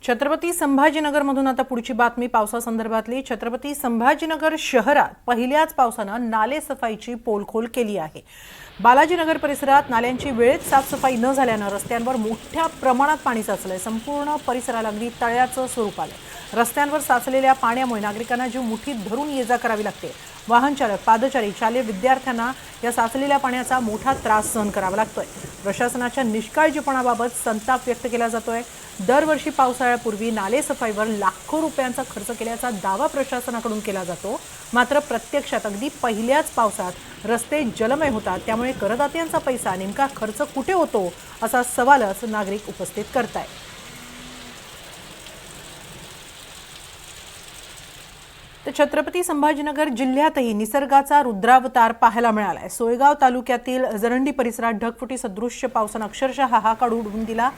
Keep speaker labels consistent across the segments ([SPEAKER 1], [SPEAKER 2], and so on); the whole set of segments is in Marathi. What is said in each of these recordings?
[SPEAKER 1] छत्रपती संभाजीनगरमधून आता पुढची बातमी पावसासंदर्भातली। छत्रपती संभाजीनगर शहरात पहिल्याच पावसानं नाले सफाईची पोलखोल केली आहे। बालाजीनगर परिसरात नाल्यांची वेळेत साफसफाई न झाल्यानं रस्त्यांवर मोठ्या प्रमाणात पाणी साचलंय। संपूर्ण परिसराला अगदी तळ्याचं स्वरूप आलंय। रस्त्यांवर साचलेल्या पाण्यामुळे नागरिकांना जीव मुठीत धरून ये-जा करावी लागते। वाहन चालक, पादचारी, शालेय विद्यार्थ्यांना या साचलेल्या पाण्याचा मोठा त्रास सहन करावा लागतोय। प्रशासनाच्या निष्काळजीपणाबाबत संताप व्यक्त केला जातोय। दरवर्षी पावसाळ्यापूर्वी नाले सफाईवर लाखो रुपयांचा खर्च केल्याचा दावा प्रशासनाकडून केला जातो, मात्र प्रत्यक्षात अगदी पहिल्याच पावसात रस्ते जलमय होतात। त्यामुळे करदात्यांचा पैसा नेमका खर्च कुठे होतो असा सवालच नागरिक उपस्थित करतायत। तर छत्रपती संभाजीनगर जिल्ह्यातही निसर्गाचा रुद्रावतार पाहायला मिळालाय। सोयगाव तालुक्यातील जरंडी परिसरात ढगफुटी सदृश्य पावसानं अक्षरशः हाहाकार उडवून दिला।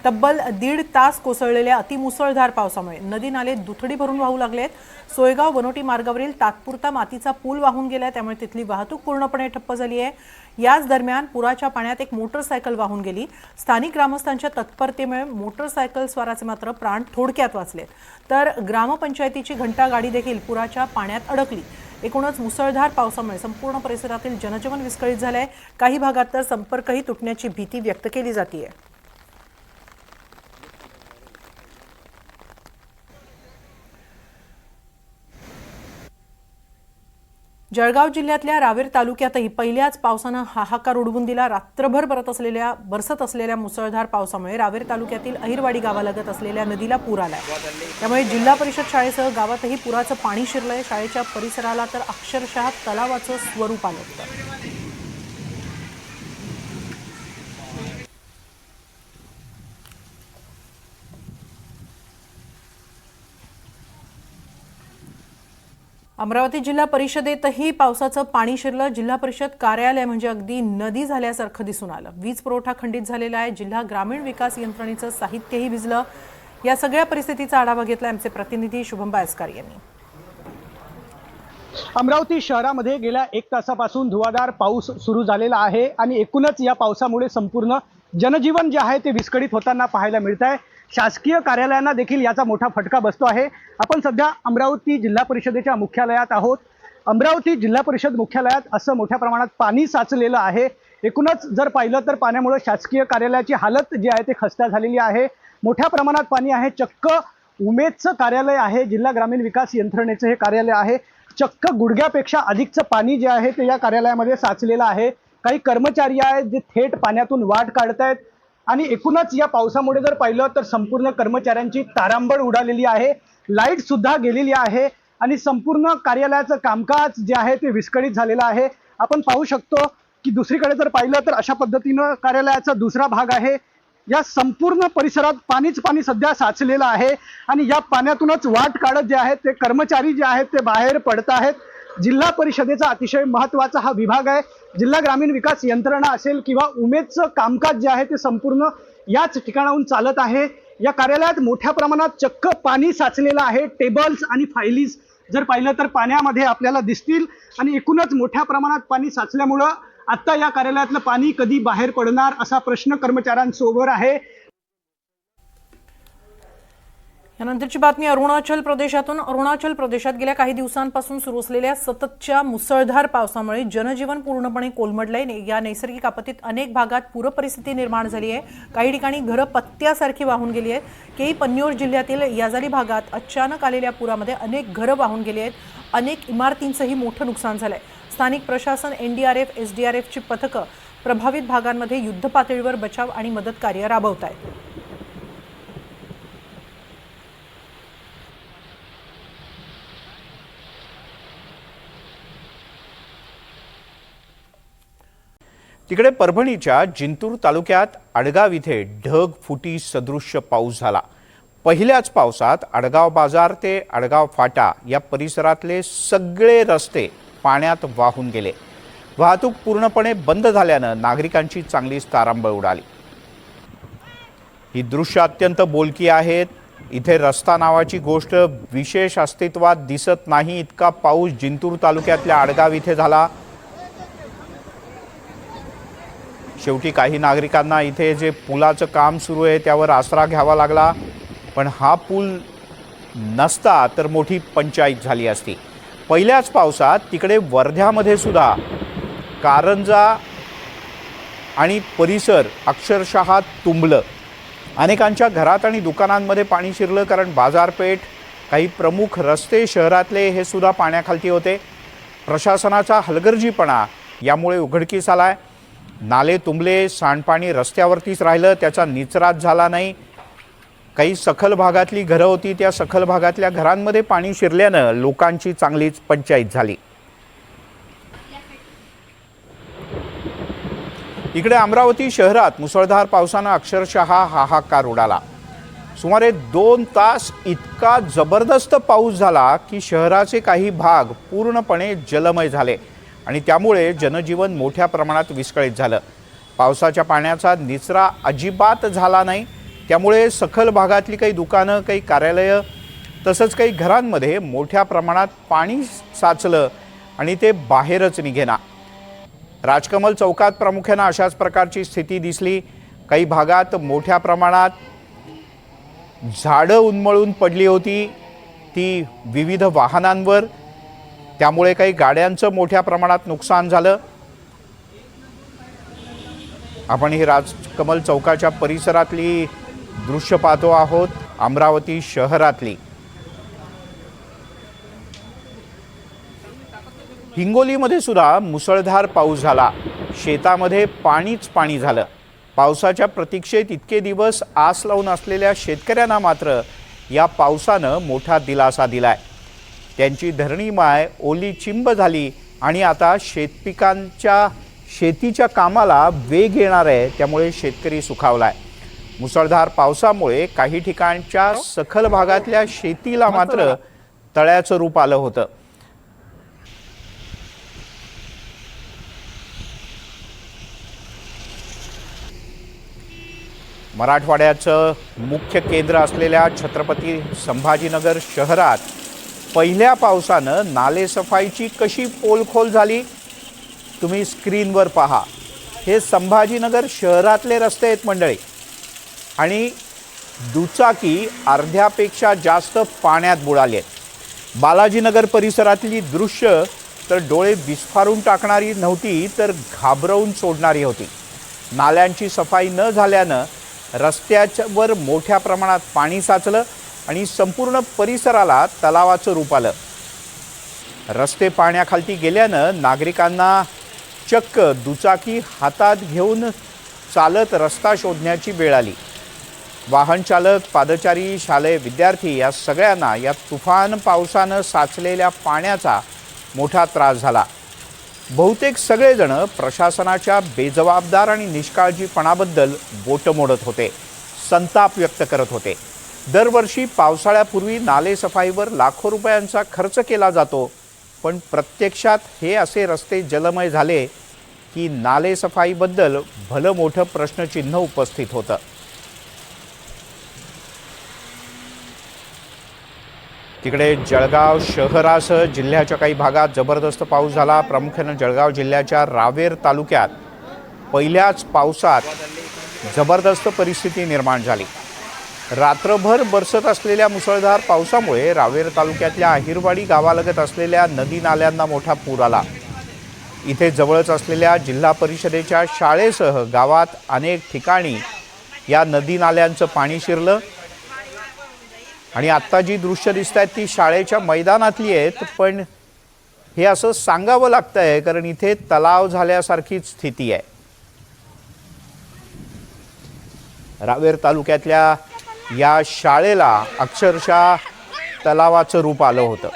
[SPEAKER 1] तब्बल 1.5 तास कोसळलेल्या अतिमुसळधार पावसामुळे नदी नाले दुथडी भरून वाहू लागलेत। सोयगाव बनोटी मार्गावरील तात्पुरता मातीचा पूल वाहून गेलाय, त्यामुळे तिथली वाहतूक पूर्णपणे ठप्प झाली आहे। याच दरम्यान पुराच्या पाण्यात एक मोटरसायकल वाहून गेली। स्थानिक ग्रामस्थांच्या तत्परतेमुळे मोटरसायकल स्वाराचे मात्र प्राण थोडक्यात वाचलेत, तर ग्रामपंचायतीची घंटा गाडी देखील पुराच्या पाण्यात अडकली। एकूणच मुसळधार पावसामुळे संपूर्ण परिसरातील जनजीवन विस्कळीत झालंय। काही भागात तर संपर्कही तुटण्याची भीती व्यक्त केली जाते। जळगाव जिल्ह्यातल्या रावेर तालुक्यातही पहिल्याच पावसानं हाहाकार उडवून दिला। रात्रभर बरसत असलेल्या मुसळधार पावसामुळे रावेर तालुक्यातील अहिरवाडी गावालगत असलेल्या नदीला पूर आलाय। त्यामुळे जिल्हा परिषद शाळेसह गावातही पुराचं पाणी शिरलंय। शाळेच्या परिसराला तर अक्षरशः तलावाचं स्वरूप आलं होतं। अमरावती जिल्हा परिषदेतही पावसाचं पाणी शिरलं। जिल्हा परिषद कार्यालय म्हणजे अगदी नदी झाल्यासारखं दिसून आलं। वीज पुरवठा खंडित झालेला आहे। जिल्हा ग्रामीण विकास यंत्रणेचं साहित्यही भिजलं। या सगळ्या परिस्थितीचा आढावा घेतला आमचे प्रतिनिधी शुभम बायस्कर यांनी।
[SPEAKER 2] अमरावती शहरामध्ये गेल्या 1 तासापासून धुवाधार पाऊस सुरू झालेला आहे आणि एकूणच या पावसामुळे संपूर्ण जनजीवन जे आहे ते विस्कळीत होताना पाहायला मिळत आहे। शासकीय कार्यालयांना देखील याचा मोठा फटका बसतो आहे। आपण सध्या अमरावती जिल्हा परिषदेच्या मुख्यालयात आहोत। अमरावती जिल्हा परिषद मुख्यालयात असं मोठ्या प्रमाणात पाणी साचलेलं आहे। एकूणच जर पाहिलं तर पाण्यामुळे शासकीय कार्यालयाची हालत जी आहे ते खस्ता झालेली आहे। मोठ्या प्रमाणात पाणी आहे। चक्क उमेदचं कार्यालय आहे, जिल्हा ग्रामीण विकास यंत्रणेचं हे कार्यालय आहे। चक्क गुडघ्यापेक्षा अधिकचं पाणी जे आहे ते या कार्यालयामध्ये साचलेलं आहे। काही कर्मचारी आहेत जे थेट पाण्यातून वाट काढतायत आणि एकूणच या पावसामुळे जर पाहिलं तर संपूर्ण कर्मचाऱ्यांची तारांबळ उडालेली आहे। लाईट सुद्धा गेलेली आहे आणि संपूर्ण कार्यालयाचं कामकाज जे आहे ते विस्कळीत झालेलं आहे। आपण पाहू शकतो की दुसरीकडे जर पाहिलं तर अशा पद्धतीनं कार्यालयाचा दुसरा भाग आहे। या संपूर्ण परिसरात पाणीच पाणी सध्या साचलेलं आहे आणि या पाण्यातूनच वाट काढत जे आहेत ते कर्मचारी जे आहेत ते बाहेर पडत आहेत। जिल्हा परिषदेचा अतिशय महत्त्वाचा हा विभाग आहे। जिल्हा ग्रामीण विकास यंत्रणा असेल किंवा उमेदचं कामकाज जे आहे ते संपूर्ण याच ठिकाणाहून चालत आहे। या कार्यालयात मोठ्या प्रमाणात चक्क पाणी साचलेलं आहे। टेबल्स आणि फायलीज जर पाहिलं तर पाण्यामध्ये आपल्याला दिसतील आणि एकूणच मोठ्या प्रमाणात पाणी साचल्यामुळं आता या कार्यालयातलं पाणी कधी बाहेर पडणार असा प्रश्न कर्मचाऱ्यांसमोर आहे।
[SPEAKER 1] यानंतरची बातमी अरुणाचल प्रदेशातून। अरुणाचल प्रदेशात गेल्या काही दिवसांपासून सुरू असलेल्या सततच्या मुसळधार पावसामुळे जनजीवन पूर्णपणे कोलमडलंय। या नैसर्गिक आपत्तीत अनेक भागात पूरपरिस्थिती निर्माण झाली आहे। काही ठिकाणी घरं पत्त्यासारखी वाहून गेली आहेत। केई पन्नूर जिल्ह्यातील याजाली भागात अचानक आलेल्या पुरामध्ये अनेक घरं वाहून गेली आहेत। अनेक इमारतींचंही मोठं नुकसान झालंय। स्थानिक प्रशासन, एनडीआरएफ, एसडीआरएफची पथकं प्रभावित भागांमध्ये युद्धपातळीवर बचाव आणि मदत कार्य राबवत आहेत।
[SPEAKER 3] तिकडे परभणीच्या जिंतूर तालुक्यात आडगाव इथे ढगफुटी सदृश्य पाऊस झाला। पहिल्याच पावसात आडगाव बाजार ते आडगाव फाटा या परिसरातले सगळे रस्ते पाण्यात वाहून गेले। वाहतूक पूर्णपणे बंद झाल्यानं नागरिकांची चांगलीच तारांबळ उडाली। ही दृश्य अत्यंत बोलकी आहेत। इथे रस्ता नावाची गोष्ट विशेष अस्तित्वात दिसत नाही इतका पाऊस जिंतूर तालुक्यातल्या आडगाव इथे झाला। शेवटी काही नागरिकांना इथे जे पुलाचं काम सुरू आहे त्यावर आसरा घ्यावा लागला। पण हा पूल नसता तर मोठी पंचायत झाली असती. पहिल्याच पावसात तिकडे वर्ध्यामध्ये सुद्धा कारंजा आणि परिसर अक्षरशः तुंबलं. अनेकांच्या घरात आणि दुकानांमध्ये पाणी शिरलं, कारण बाजारपेठ, काही प्रमुख रस्ते शहरातले हे सुद्धा पाण्याखाली होते. प्रशासनाचा हलगर्जीपणा यामुळे उघडकीस आलाय. नाले तुंबले, सांडपाणी रस्त्यावरतीच राहिलं, त्याचा निचराच झाला नाही. काही सखल भागातली घरं होती, त्या सखल भागातल्या घरांमध्ये पाणी शिरल्यानं लोकांची चांगलीच पंचायत झाली. इकडे अमरावती शहरात मुसळधार पावसानं अक्षरशः हाहाकार उडाला. सुमारे 2 तास इतका जबरदस्त पाऊस झाला की शहराचे काही भाग पूर्णपणे जलमय झाले आणि त्यामुळे जनजीवन मोठ्या प्रमाणात विस्कळीत झालं. पावसाच्या पाण्याचा निचरा अजिबात झाला नाही, त्यामुळे सखल भागातली काही दुकानं, काही कार्यालयं तसंच काही घरांमध्ये मोठ्या प्रमाणात पाणी साचलं आणि ते बाहेरच निघेना. राजकमल चौकात प्रामुख्यानं अशाच प्रकारची स्थिती दिसली. काही भागात मोठ्या प्रमाणात झाडं उन्मळून पडली होती, ती विविध वाहनांवर, त्यामुळे काही गाड्यांचं मोठ्या प्रमाणात नुकसान झालं. आपण ही राजकमल चौकाच्या परिसरातली दृश्य पाहतो आहोत, अमरावती शहरातली. हिंगोलीमध्ये सुद्धा मुसळधार पाऊस झाला. शेतामध्ये पाणीच पाणी झालं. पावसाच्या प्रतीक्षेत इतके दिवस आस लावून असलेल्या शेतकऱ्यांना मात्र या पावसानं मोठा दिलासा दिलाय. त्यांची धरणी माय ओली चिंब झाली आणि आता शेतीच्या कामाला वेग येणार आहे, त्यामुळे शेतकरी सुखावलाय. मुसळधार पावसामुळे काही ठिकाणच्या सखल भागातल्या शेतीला मात्र तळ्याचं रूप आलं होतं. मराठवाड्याचं मुख्य केंद्र असलेल्या छत्रपती संभाजीनगर शहरात पहिल्या पावसानं नालेसफाईची कशी पोलखोल झाली, तुम्ही स्क्रीनवर पहा. हे संभाजीनगर शहरातले रस्ते आहेत मंडळी, आणि दुचाकी अर्ध्यापेक्षा जास्त पाण्यात बुडाले आहेत. बालाजीनगर परिसरातली दृश्य तर डोळे विस्फारून टाकणारी नव्हती, तर घाबरवून सोडणारी होती. नाल्यांची सफाई न झाल्यानं रस्त्यावर मोठ्या प्रमाणात पाणी साचलं आणि संपूर्ण परिसराला तलावाचं रूप आलं. रस्ते पाण्याखाली गेल्यानं नागरिकांना चक्क दुचाकी हातात घेऊन चालत रस्ता शोधण्याची वेळ आली. वाहन चालक, पादचारी, शालेय विद्यार्थी या सगळ्यांना या तुफान पावसानं साचलेल्या पाण्याचा मोठा त्रास झाला. बहुतेक सगळेजण प्रशासनाच्या बेजबाबदार आणि निष्काळजीपणाबद्दल बोटं मोडत होते, संताप व्यक्त करत होते. दरवर्षी पावसाळ्यापूर्वी नालेसफाईवर लाखो रुपयांचा खर्च केला जातो, पण प्रत्यक्षात हे असे रस्ते जलमय झाले की नालेसफाईबद्दल भलं मोठं प्रश्नचिन्ह उपस्थित होतं. तिकडे जळगाव शहरासह जिल्ह्याच्या काही भागात जबरदस्त पाऊस झाला. प्रामुख्यानं जळगाव जिल्ह्याच्या रावेर तालुक्यात पहिल्याच पावसात जबरदस्त परिस्थिती निर्माण झाली. रात्रभर बरसत असलेल्या मुसळधार पावसामुळे रावेर तालुक्यातल्या अहिरवाडी गावालगत असलेल्या नदी नाल्यांना मोठा पूर आला. इथे जवळच असलेल्या जिल्हा परिषदेच्या शाळेसह गावात अनेक ठिकाणी या नदी नाल्यांचं पाणी शिरलं आणि आत्ता जी दृश्य दिसत आहेत ती शाळेच्या मैदानातली आहेत, पण हे असं सांगावं लागतंय कारण इथे तलाव झाल्यासारखीच स्थिती आहे. रावेर तालुक्यातल्या या शाळेला अक्षरशः तलावाचं रूप आलं होतं.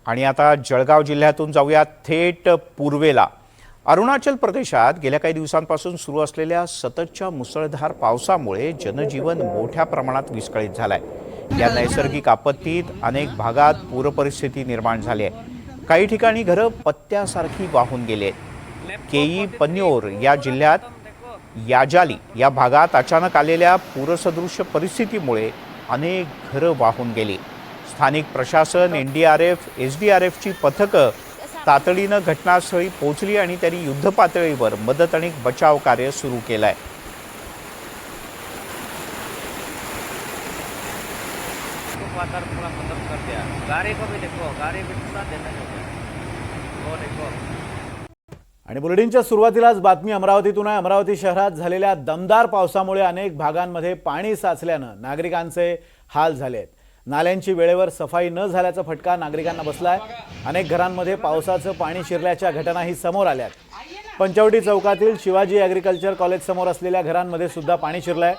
[SPEAKER 3] आणि आता जळगाव जिल्ह्यातून जाऊया थेट पूर्वेला. अरुणाचल प्रदेशात गेल्या काही दिवसांपासून सुरू असलेल्या सततच्या मुसळधार पावसामुळे जनजीवन मोठ्या प्रमाणात विस्कळीत झालंय. या नैसर्गिक आपत्तीत अनेक भागात पूरपरिस्थिती निर्माण झाली आहे. काही ठिकाणी घरं पत्त्यासारखी वाहून गेली आहेत. केई पन्योर या जिल्ह्यात याजाली या भागात अचानक आलेल्या पूरसदृश्य परिस्थितीमुळे अनेक घरं वाहून गेली. स्थानिक प्रशासन, NDRF, SDRFची पथकं तातडीनं घटनास्थळी पोहोचली आणि त्यांनी युद्धपातळीवर मदत आणि बचाव कार्य सुरू केलं आहे.
[SPEAKER 4] थोड़ा मदद कर दिया. गाड़ी को भी देखो, गाड़ी भी पूरा डैमेज हो गया. वो देखो.
[SPEAKER 5] आणि बुलेटिनच्या सुरुवातीलाच बातमी अमरावतीतून आहे. अमरावती शहरात झालेल्या दमदार पावसामुळे अनेक भागांमध्ये पाणी साचल्यानं नागरिकांचे हाल झाले आहेत. नाल्यांची वेळेवर सफाई न झाल्याचा फटका नागरिकांना बसलाय. अनेक घरांमध्ये पावसाचं पाणी शिरल्याच्या घटनाही समोर आल्यात. पंचवटी चौकातील शिवाजी ॲग्रिकल्चर कॉलेज समोर असलेल्या घरांमध्ये सुद्धा पाणी शिरलंय.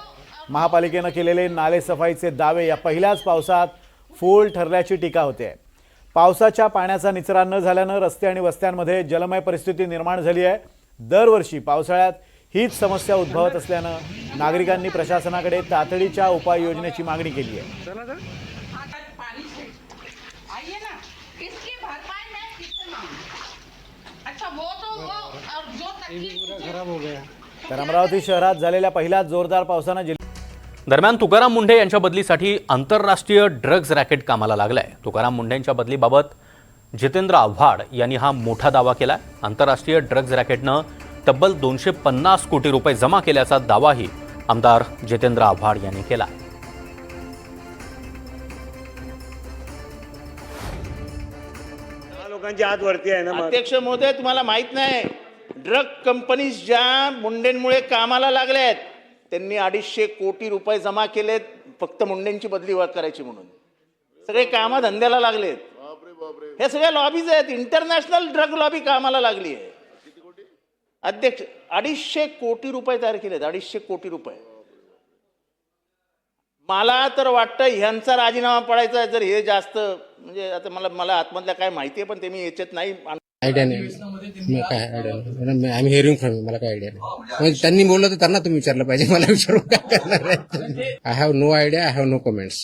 [SPEAKER 5] महापालिकेनं केलेले नाले सफाईचे दावे या पहिल्याच पावसात फोल ठरल्याची टीका होते. पावसाच्या पाण्याचा निचरा न झाल्यानं रस्ते आणि वस्त्यांमध्ये जलमय परिस्थिती निर्माण झाली आहे. दरवर्षी पावसाळ्यात हीच समस्या उद्भवत असल्यानं नागरिकांनी प्रशासनाकडे तातडीच्या उपाययोजनेची मागणी केली आहे. तर अमरावती शहरात झालेल्या पहिल्याच जोरदार पावसानं
[SPEAKER 6] दरम्यान तुकाराम मुंढे यांच्या बदलीसाठी आंतरराष्ट्रीय ड्रग्ज रॅकेट कामाला लागलाय. तुकाराम मुंढेंच्या बदलीबाबत जितेंद्र आव्हाड यांनी हा मोठा दावा केलाय. आंतरराष्ट्रीय ड्रग्ज रॅकेटनं तब्बल 250 कोटी रुपये जमा केल्याचा दावाही आमदार जितेंद्र आव्हाड यांनी केला.
[SPEAKER 7] लोकांची हात वरती आहे ना.
[SPEAKER 8] अध्यक्ष महोदय, तुम्हाला माहित नाही, ड्रग कंपनीज ज्या मुंडेंमुळे कामाला लागल्या आहेत त्यांनी 250 कोटी रुपये जमा केलेत फक्त मुंडेंची बदली करायची म्हणून. सगळे कामं धंद्याला लागलेत. हे सगळे लॉबीज आहेत. इंटरनॅशनल ड्रग लॉबी कामाला लागली आहे. अध्यक्ष 250 कोटी रुपये तयार केलेत. 250 कोटी रुपये. मला तर वाटतं ह्यांचा राजीनामा पडायचा आहे जर हे जास्त, म्हणजे आता मला आतमधल्या काय माहिती आहे पण ते मी याच्यात नाही.
[SPEAKER 9] आयडिया नाही, काय आयडिया नाही. आय एम हिअरिंग फ्रॉम, मला काय आयडिया नाही. म्हणजे त्यांनी बोललं तर त्यांना तुम्ही विचारलं पाहिजे, मला विचारून काय करणार आहे. I have no idea, I have no comments.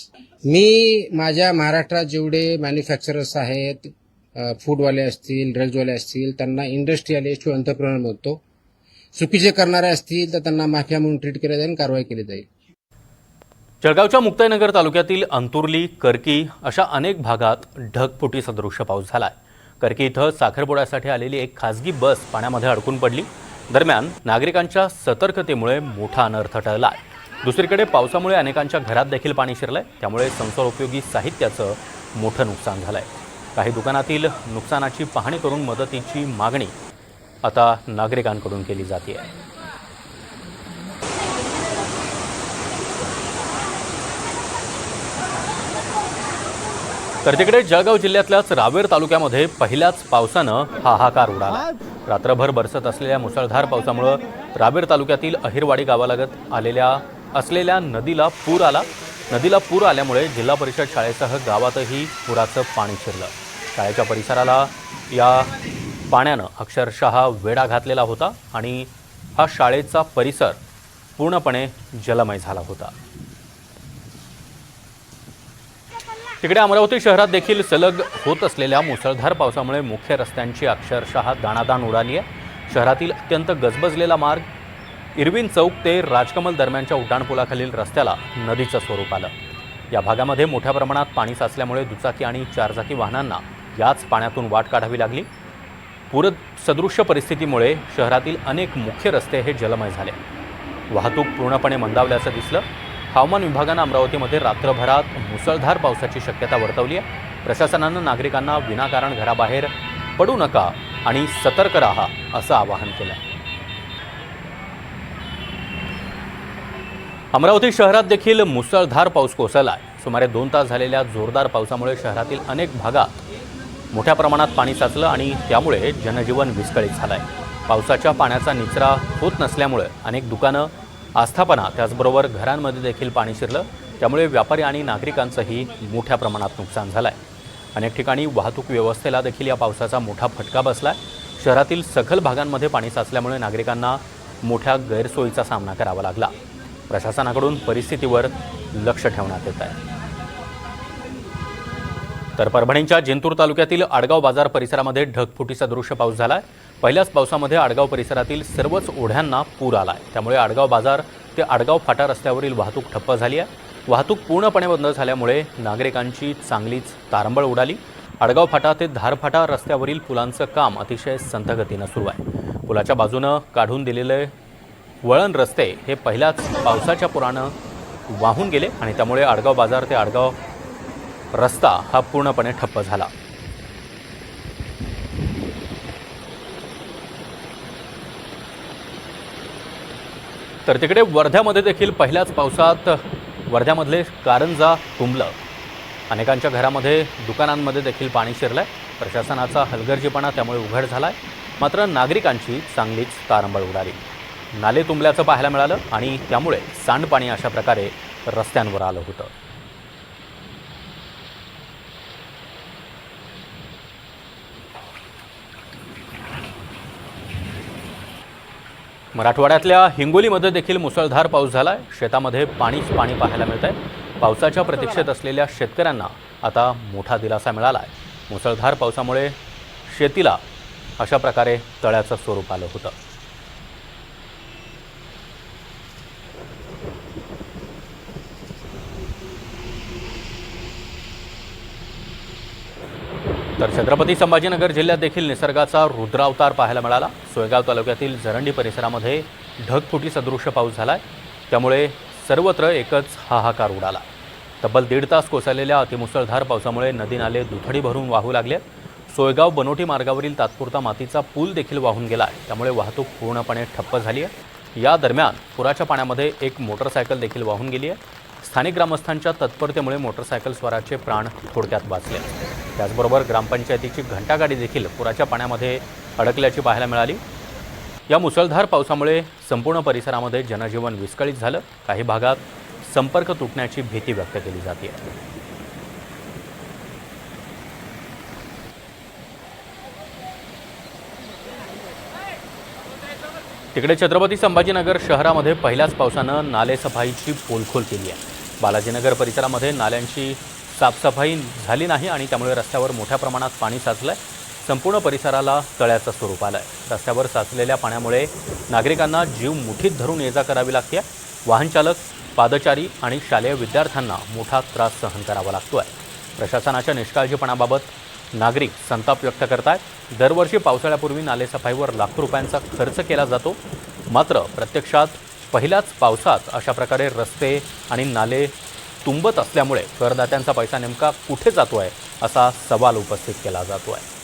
[SPEAKER 9] मी माझ्या महाराष्ट्रात जेवढे मॅन्युफॅक्चरर्स आहेत, फूडवाले असतील, ड्रग्जवाले असतील, त्यांना इंडस्ट्रियलिस्ट किंवा एंटरप्रेनर म्हणतो. चुकीचे करणारे असतील तर त्यांना माफिया म्हणून ट्रीट केलं जाईल, कारवाई केली जाईल.
[SPEAKER 6] जळगावच्या मुक्ताईनगर तालुक्यातील अंतुर्ली, कर्की अशा अनेक भागात ढगफुटी सदृश्य पाऊस झालाय. कर्की इथं साखरपुड्यासाठी आलेली एक खासगी बस पाण्यामध्ये अडकून पडली. दरम्यान नागरिकांच्या सतर्कतेमुळे मोठा अनर्थ टळलाय. दुसरीकडे पावसामुळे अनेकांच्या घरात देखील पाणी शिरलंय. त्यामुळे संसारोपयोगी साहित्याचं मोठं नुकसान झालंय. काही दुकानातील नुकसानाची पाहणी करून मदतीची मागणी आता नागरिकांकडून केली जाते. तर तिकडे जळगाव जिल्ह्यातल्याच रावेर तालुक्यामध्ये पहिल्याच पावसानं हाहाकार उडाला. रात्रभर बरसत असलेल्या मुसळधार पावसामुळे रावेर तालुक्यातील अहिरवाडी गावालगत असलेल्या नदीला पूर आला. नदीला पूर आल्यामुळे जिल्हा परिषद शाळेसह गावातही पुराचं पाणी शिरलं. शाळेच्या परिसराला या पाण्यानं अक्षरशः वेढा घातलेला होता आणि हा शाळेचा परिसर पूर्णपणे जलमय झाला होता. तिकडे अमरावती शहरात देखील सलग होत असलेल्या मुसळधार पावसामुळे मुख्य रस्त्यांची अक्षरशः दाणादाण उडाली आहे. शहरातील अत्यंत गजबजलेला मार्ग इरविन चौक ते राजकमल दरम्यानच्या उड्डाणपुलाखालील रस्त्याला नदीचं स्वरूप आलं. या भागामध्ये मोठ्या प्रमाणात पाणी साचल्यामुळे दुचाकी आणि चारचाकी वाहनांना याच पाण्यातून वाट काढावी लागली. पूरसदृश्य परिस्थितीमुळे शहरातील अनेक मुख्य रस्ते हे जलमय झाले. वाहतूक पूर्णपणे मंदावल्याचं दिसलं. हवामान विभागानं अमरावतीमध्ये रात्रभरात मुसळधार पावसाची शक्यता वर्तवली आहे. प्रशासनानं नागरिकांना विनाकारण घराबाहेर पडू नका आणि सतर्क राहा असं आवाहन केलं. अमरावती शहरात देखील मुसळधार पाऊस कोसळला आहे. सुमारे 2 तास झालेल्या जोरदार पावसामुळे शहरातील अनेक भागात मोठ्या प्रमाणात पाणी साचलं आणि त्यामुळे जनजीवन विस्कळीत झालं आहे. पावसाच्या पाण्याचा निचरा होत नसल्यामुळे अनेक दुकानं, आस्थापना, त्याचबरोबर घरांमध्ये देखील पाणी शिरलं. त्यामुळे व्यापारी आणि नागरिकांचंही मोठ्या प्रमाणात नुकसान झालं आहे. अनेक ठिकाणी वाहतूक व्यवस्थेला देखील या पावसाचा मोठा फटका बसला आहे. शहरातील सखल भागांमध्ये पाणी साचल्यामुळे नागरिकांना मोठ्या गैरसोयीचा सामना करावा लागला. प्रशासनाकडून परिस्थितीवर लक्ष ठेवण्यात येत आहे. तर परभणीच्या जिंतूर तालुक्यातील आडगाव बाजार परिसरामध्ये ढगफुटी सदृश्य पाऊस झाला आहे. पहिल्याच पावसामध्ये आडगाव परिसरातील सर्वच ओढ्यांना पूर आला आहे. त्यामुळे आडगाव बाजार ते आडगाव फाटा रस्त्यावरील वाहतूक ठप्प झाली आहे. वाहतूक पूर्णपणे बंद झाल्यामुळे नागरिकांची चांगलीच तारंबळ उडाली. आडगाव फाटा ते धार फाटा रस्त्यावरील पुलांचं काम अतिशय संथ गतीनं सुरू आहे. पुलाच्या बाजूनं काढून दिलेले वळण रस्ते हे पहिल्याच पावसाच्या पुरानं वाहून गेले आणि त्यामुळे आडगाव बाजार ते आडगाव रस्ता हा पूर्णपणे ठप्प झाला. तर तिकडे वर्ध्यामध्ये देखील पहिल्याच पावसात वर्ध्यामधले कारंजा तुंबलं. अनेकांच्या घरामध्ये दुकानांमध्ये देखील पाणी शिरलंय. प्रशासनाचा हलगर्जीपणा त्यामुळे उघड झालाय. मात्र नागरिकांची चांगलीच तारंबळ उडाली. नाले तुंबल्याचं पाहायला मिळालं आणि त्यामुळे सांडपाणी अशा प्रकारे रस्त्यांवर आलं होतं. मराठवाड्यातल्या हिंगोलीमध्ये देखील मुसळधार पाऊस झालाय. शेतामध्ये पाणीच पाणी पाहायला मिळतंय. पावसाच्या प्रतीक्षेत असलेल्या शेतकऱ्यांना आता मोठा दिलासा मिळालाय. मुसळधार पावसामुळे शेतीला अशा प्रकारे तळ्याचं स्वरूप आलं होतं. तर छत्रपती संभाजीनगर जिल्ह्यात देखील निसर्गाचा रुद्रावतार पाहायला मिळाला. सोयगाव तालुक्यातील जरंडी परिसरामध्ये ढगफुटी सदृश्य पाऊस झालाय. त्यामुळे सर्वत्र एकच हाहाकार उडाला. तब्बल 1.5 तास कोसळलेल्या अतिमुसळधार पावसामुळे नदी नाले दुथडी भरून वाहू लागले. सोयगाव बनोटी मार्गावरील तात्पुरता मातीचा पूल देखील वाहून गेला आहे. त्यामुळे वाहतूक पूर्णपणे ठप्प झाली आहे. या दरम्यान पुराच्या पाण्यामध्ये एक मोटरसायकल देखील वाहून गेली आहे. स्थानिक ग्रामस्थांच्या तत्परतेमुळे मोटरसायकल स्वाराचे प्राण थोडक्यात वाचले. त्याचबरोबर ग्रामपंचायतीची घंटागाडी देखील पुराच्या पाण्यामध्ये अडकल्याची पाहायला मिळाली. या मुसळधार पावसामुळे संपूर्ण परिसरामध्ये जनजीवन विस्कळीत झालं. काही भागात संपर्क तुटण्याची भीती व्यक्त केली जाते. तिकडे छत्रपती संभाजीनगर शहरामध्ये पहिल्याच पावसानं नालेसफाईची पोलखोल केली आहे. बालाजीनगर परिसरामध्ये नाल्यांची साफसफाई झाली नाही आणि त्यामुळे रस्त्यावर मोठ्या प्रमाणात पाणी साचलंय. संपूर्ण परिसराला तळ्याचं स्वरूप आलंय. रस्त्यावर साचलेल्या पाण्यामुळे नागरिकांना जीव मुठीत धरून ये-जा करावी लागते. वाहनचालक, पादचारी आणि शालेय विद्यार्थ्यांना मोठा त्रास सहन करावा लागतोय. प्रशासनाच्या निष्काळजीपणाबाबत नागरिक संताप व्यक्त करतात. दरवर्षी पावसाळ्यापूर्वी नालेसफाईवर लाखो रुपयांचा खर्च केला जातो. मात्र प्रत्यक्षात पहिल्याच पावसात अशा प्रकारे रस्ते आणि नाले तुंबत असल्यामुळे करदात्यांचा पैसा नेमका कुठे जातोय असा सवाल उपस्थित केला जातोय.